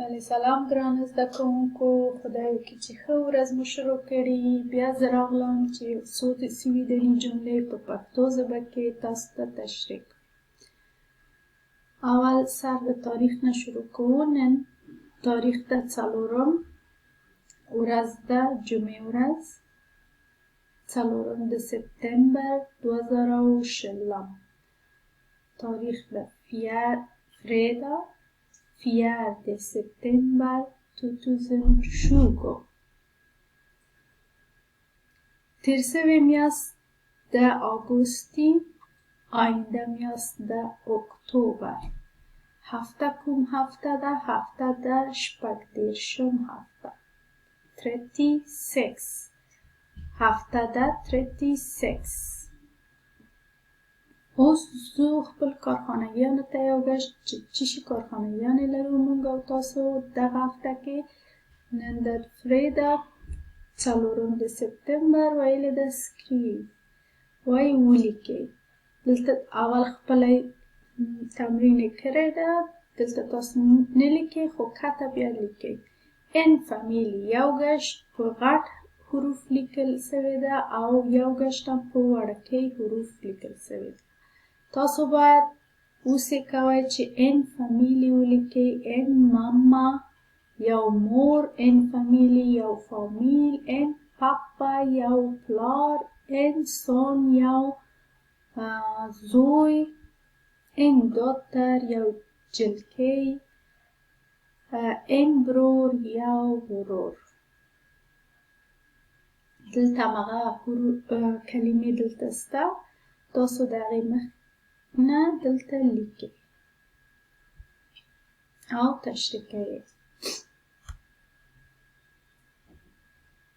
بله سلام ګران زده کوونکو، خدای وکړي چې ښه ورځ مو شروع کړي. بیا زه راغلم چې څو سویډني جملې په پښتو ژبه کې تاسو ته تشریح کړم. اول سر د تاریخ نه شروع کوو. نن تاریخ د 4 ورځ ده، جمعې ورځ 4 د سپتامبر 2020. تاریخ د fredag 4 september 2020. تیر شوی میاشت د آگوستی، آینده میاشت د اکتبر. هفته کوم هفته ده؟ هفته ده شپږدېرشم هفته 36. هفته ده 36. اوس زه خپل کارخانګیانو ته یو ګشت چې چی شي کارخانګیانې لرو موږ او تاسو دغه هفته کې. نن د fredag 4 د سپتامبر ویلې ده skriv، وایي ولیکئ. دلته اول خپله تمرین یې کړی ده، دلته تاسو نه لیکئ خو کته بیا لیکئ. ان فامیلی یو ګشت په غټ حروف لیکل سوی ده او یو ګشت هم په وړوکي حروف لیکل سوی ده. تاسو باید اوسې کوئ چې ان فامیلی ولیکئ. ان ماما یو مور، ان فامیلی یو فامیل، ان پاپا یو پلار، ان سون یو زوی، ان دوتر یو جلکۍ، ان برور یو ورور. دلته همغه کلمې دلته سته، تاسو د هغې مخکې دلته لیکئ او تشریح کوئ.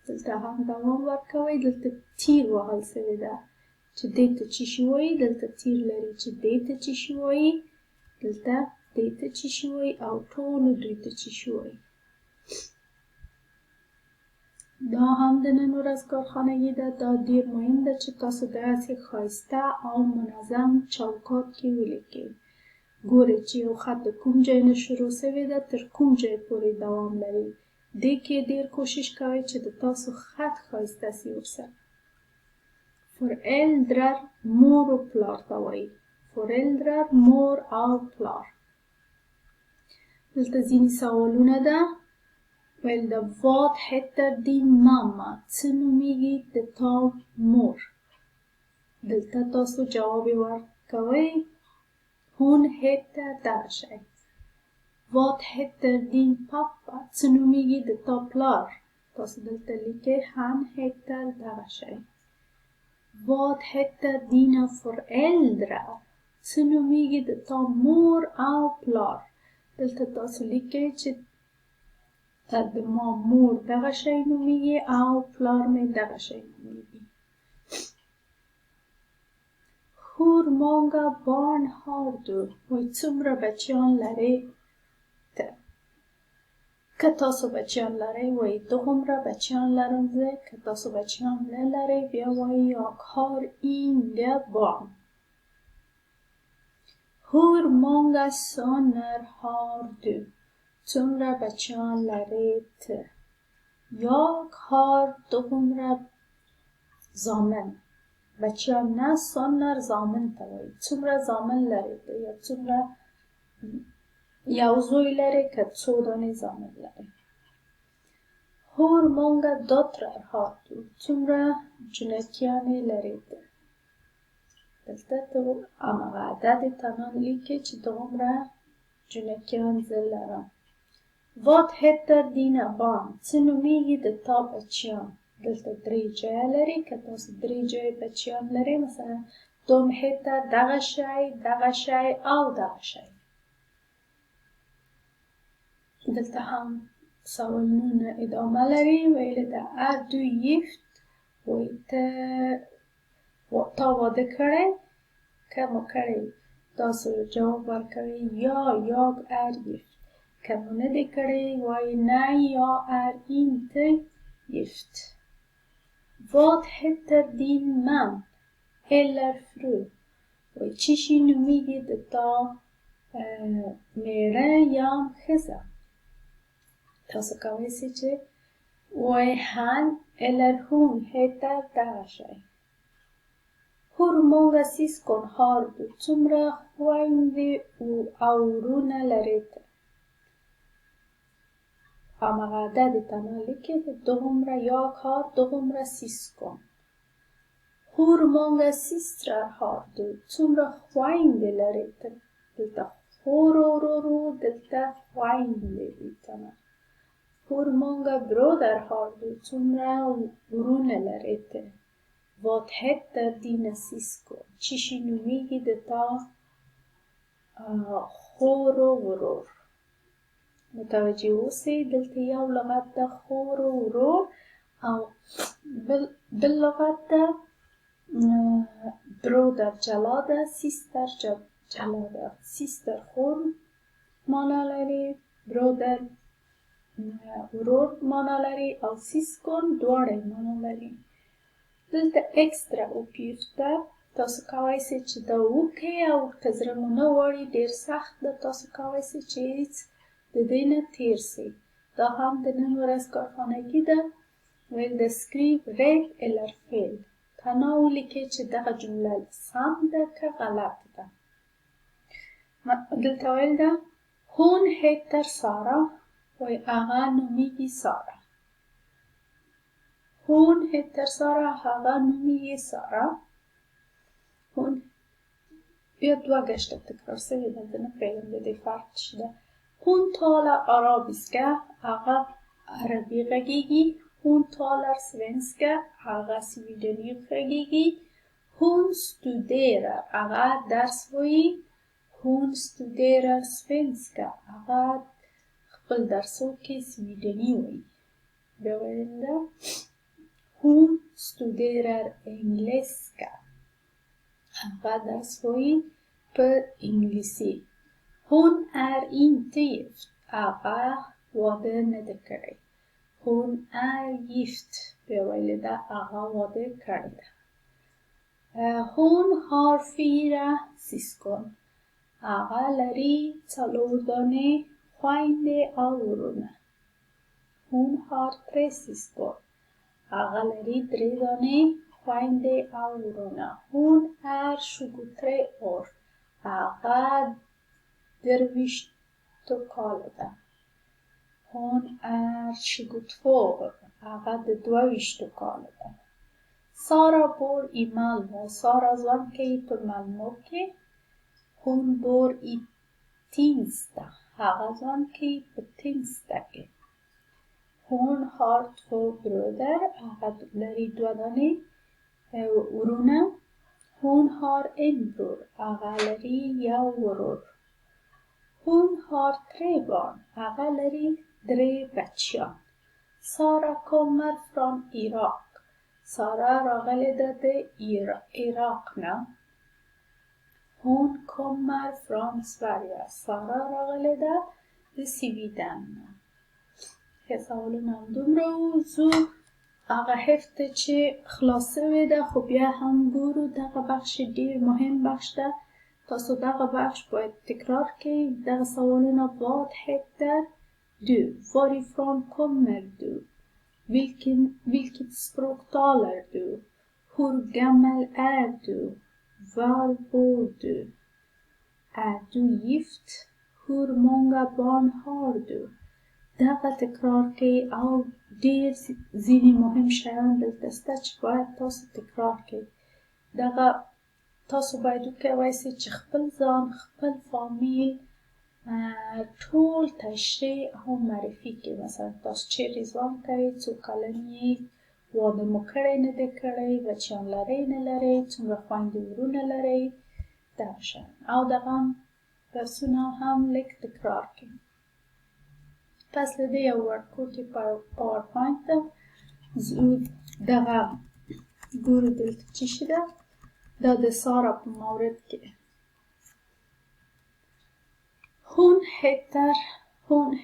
دلته هم دوام ورکوئ. دلته تیر وهل سوې ده چې دې ته چی شي وایي، دلته تیر لري چې دې ته چی شي وایي، دلته دې ته چی شي وایي او ټولو دوی ته چی شي وایي. دا هم د نن ورځ کارخانګي ده. دا ډېر مهم ده چې تاسو داسې ښایسته او منظم چوکات کې ولیکئ. ګورئ چې یو خط د کوم ځای نه شروع سوی ده تر کوم ځای پورې دوام لري. دې کې ډېر کوشش کوئ چې د تاسو خط ښایسته سي ورسره. Föräldrar mor och plar ته وایي. Föräldrar مور او پلار. دلته ځینې سوالونه ده. ویل ده vad heter din mamma؟ څه نومیږي د تا مور؟ دلته تاسو جواب ورکوئ. Hon heter دغه شی. Vad heter din pappa؟ څه نومیږي د تا پلار؟ تاسو دلته لیکئ han heter دغه شی. Vad heter dina föräldrar؟ څه نومیږي د تا مور او پلار؟ دلته تاسو لیکئ چې د ما مور دغه شی نومیږي او پلار مې دغه شی نومیږي. Hur många barn har du؟ وایي څومره بچیان لرې ته؟ که تاسو بچیان لرئ وایي دومره بچیان لرم زه. که تاسو بچیان نه لرئ بیا وایي jag har inga barn. Hur många söner har du؟ څومره بچیان لرې ته؟ Jag har دومره زامن. بچیان نه، سونر زامن ته وایي. څومره زامن لرې ته یا څومره یو زوی لرې که څو دانې زامن لرې. Hur många döttrar har du؟ څومره جنکیانې لرې ته؟ دلته ته همغه عدد تنان لیکئ چې دومره جنکیان زه لرم. Vad heter dina barn؟ څه نومیږي د تا بچیان؟ دلته 3 جایه لري. که تاسو 3 جایه بچیان لرئ مثلا دوم heter دغه شی، دغه شی او دغه شی. دلته هم سوالونه ادامه لري. ویل ده är du gift؟ وایي تا واده کړی؟ که مو کړی تاسو جواب ورکوئ یا jag är gift. که مو نه دی کړی وایي nej jag är inte gift. Vad heter din man eller fru؟ وایي چی شي نومیږي د تا میړه یا ښځه؟ تاسو کولی شئ چې وایي han eller hon heter دغه شی. Hur många syskon har du? څومره خویندې او ورونه لرئ؟ هماغه عدد تنها لیکید. دومره jag har دومره syskon. Hur många systrar har du? څومره خویندې لرئ؟ دلته خور و ورور دلته خویندې دي تنها. Hur många bröder har du? څومره ورونه لرئ؟ Vad heter dina syskon? چی شي نومیږي د تا خور و ورور؟ متوجه اوسئ دلته یو لغت ده خور و ورور او بل لغت ده برودر جلا ده، سیستر جلا ده. سیستر خور معنا لري، برودر ورور معنا لري او سیسکون دواړه معنا لري. دلته اکسترا اوپیفته تاسو کولی شئ چې دا وکړئ او که زړه مو نه غواړي ډېر سخت ده تاسو کولی شئ چې هیڅ د دې نه تېر شئ. دا هم د نن ورځ کارخانګي ده. ویل د skriv rätt eller fel. تنها ولیکئ چې دغه جمله سم ده که غلط ده. دلته ویل ده hon heter Sara. وایي هغه نومیږي سارا. Hon heter Sara. هغه نومیږي سارا. Hon بیا دوه گشته تکرار شوې ده. زه نه پوهېږم د دې فرق څه ده. Hon talar arabiska. هغه عربي غږیږي. Hon talar svenska. هغه سویډني غږیږي. Hon studerar. هغه درس وایي. Hon studerar svenska. هغه خپل درسو کې سویډني وایي. بیا ویل ده Hon studerar engelska. هغه درس وایي په انګلیسي. Hon är inte gift. هغه واده نه ده کړی. Hon är gift. بیا ویل ده هغه واده کړی ده. Hon har 4 syskon. هغه لري 4 دانې خویندې او ورونه. Hon har 3 syskon. هغه لري 3 دانې خویندې او ورونه. Hon är 23 år. هغه 23 کاله ده. Hon är 22 år. هغه 22 کاله ده. Sara bor i Malmö. Sara ژوند کوي په مالمو کې. Hon bor i Tinsta. هغه ژوند کوي په تینستا کې. Hon har 2 bröder. هغه لري 2 دانې ورونه. Hon har 1 bror. هغه لري 1 ورور. Hon har 3 barn. هغه لري 3 بچیان. Sara kommer från Irak. سارا راغلی ده د عراق نه. Hon kommer från Sverige. سارا راغلی ده د سویډن نه. ښه سوالونه همدومره وو. زو هغه هفته چې خلاص شوې ده خو بیا هم ګورو. دغه بخش ډېر مهم بخش ده. تاسو دغه بخش باید تکرار کړئ. دغه سوالونه Vad heter du? Varifrån kommer du? Vilket språk talar du? Hur gammal är du? Var bor du? Är du gift? Hur många barn har du? دغه تکرار کړئ او ډېر ځینې مهم شیان دلته شته چې باید تاسو تکرار کړئ. دغه تاسو باید وکولی شئ چې خپل ځان، خپل فامیل ټول تشریح او معرفي کړئ. مثلا تاسو چیرې ژوند کوئ، څو کلن یې، واده مو کړی نه دی کړی، بچیان لرئ نه لرئ، څومره خویندې ورونه لرئ، دغه شیان. او دغه درسونه هم لږ تکرار کړئ. پس له دې یو ورکوټي پاورپوینټ ده. دغه ګورو دلته څه شي ده. دا د سارا په مورد کې ده. Hon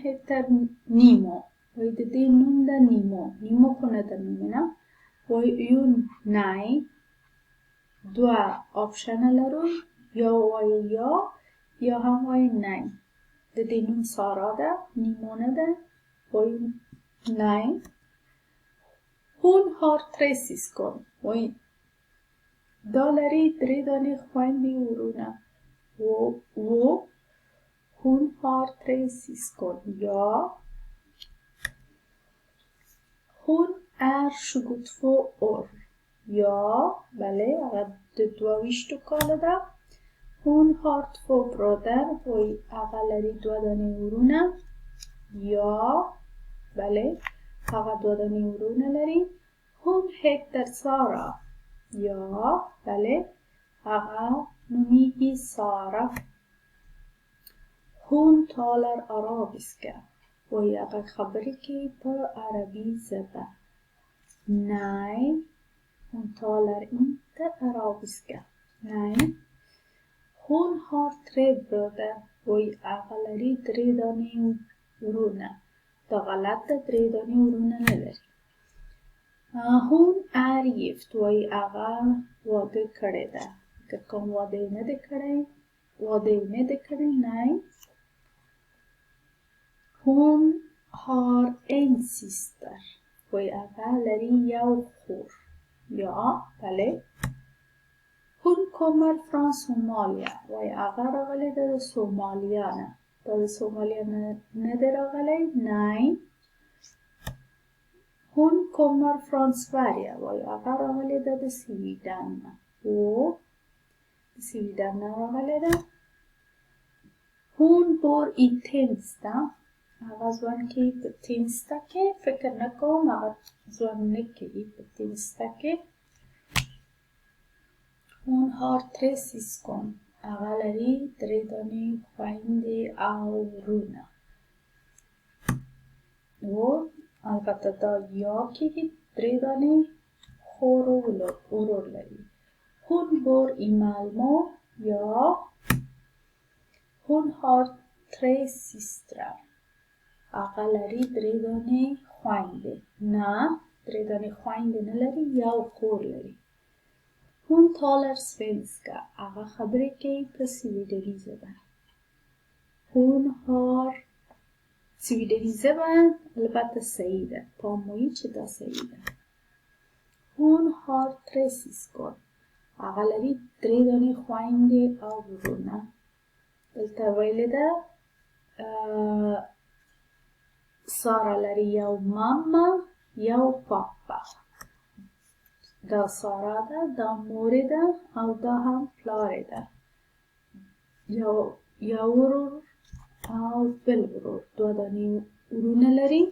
heter Nimo. وایي د دې نوم ده نیمو. نیمو خو نه ده میبینم. وایي nej. دوه آپشنه لرو. یا وایي یا هم وایي nej. د دې نوم سارا ده، نیمو نه ده. وای nej. Hon har 3 syskon. Oj. Da لري 3 دانې خویندې ورونه. Hon har 3 syskon. Ja. Hon är 22 år. Ja, بله هغه د 22 کاله ده. Hon har 2 bröder. وای هغه لري 2 دانې ورونه. Ja, بله هغه 2 دانې ورونه لري. Hon heter Sara. Ja, بله هغه نومیږي سارا. Hon talar arabiska. وای هغه خبرې کوي په عربي ژبه. Nej, hon talar inte arabiska. Nej. Hon har 3 bröder. وای هغه لري 3 دانې ورونه. دا غلط ده، 3 دانې ورونه نه لري. Hon är gift. وای هغه واده کړی ده. که کوم واده یې نه دی کړی. Nej. Hon har en syster. وای هغه لري یو خور. Ja, بله. Hon kommer från Somalia. وای هغه راغلی ده د سومالیا نه. دا د سومالیا نه دی راغلی. Nej. Hon kommer från Sverige. وای هغه راغلی ده د سویډن نه. د سویډن نه راغلی ده. Hon bor i Tensta. هغه ژوند کوي په تینستا کې. فکر نه کوم هغه ژوند نه کوي په تینستا کې. Hon har 3 syskon. هغه لري 3 دانې خویندې او ورونه. البته دا یا کېږي 3 دانې خور و ورور لري. Hon bor i Malmö. Ja. Hon har 3 systrar. هغه لري 3 دانې خویندې. نه 3 دانې خویندې نه لري، یو خور لري. Hon talar svenska. هغه خبرې کوي په سویډني ژبه. Hon har سویډني ژبه البته صحیح ده. پام وایي چې دا صحیح ده. Hon har 3 syskon. هغه لري 3 دانې خویندې او ورونه. دلته ویلې ده سارا لري یو ماما یو پاپا. دا سارا ده، دا مور ده او دا هم پلار ده. یو ورور او بل ورور. 2 دانې ورونه لري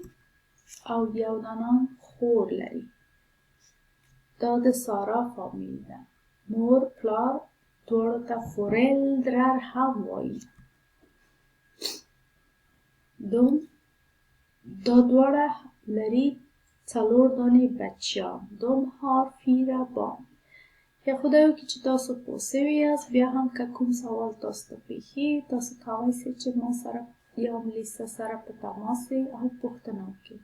او یو دانه خور لري. دا د سارا فامیل ده. مور پلار دواړو ته فورلدرر هم وایي. دا دواړه لري 4 دانې بچیان. De har 4 barn. یا خدای وکړي چې تاسو پوه سوي یاست. بیا هم که کوم سوال تاسو ته پیښي تاسو کولی سئ چې ما سره یا ملیسا سره په تماس او پوښتنه وکړئ.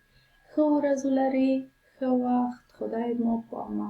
ښه ورځ ولرئ، ښه وخت. خدای مو پامه.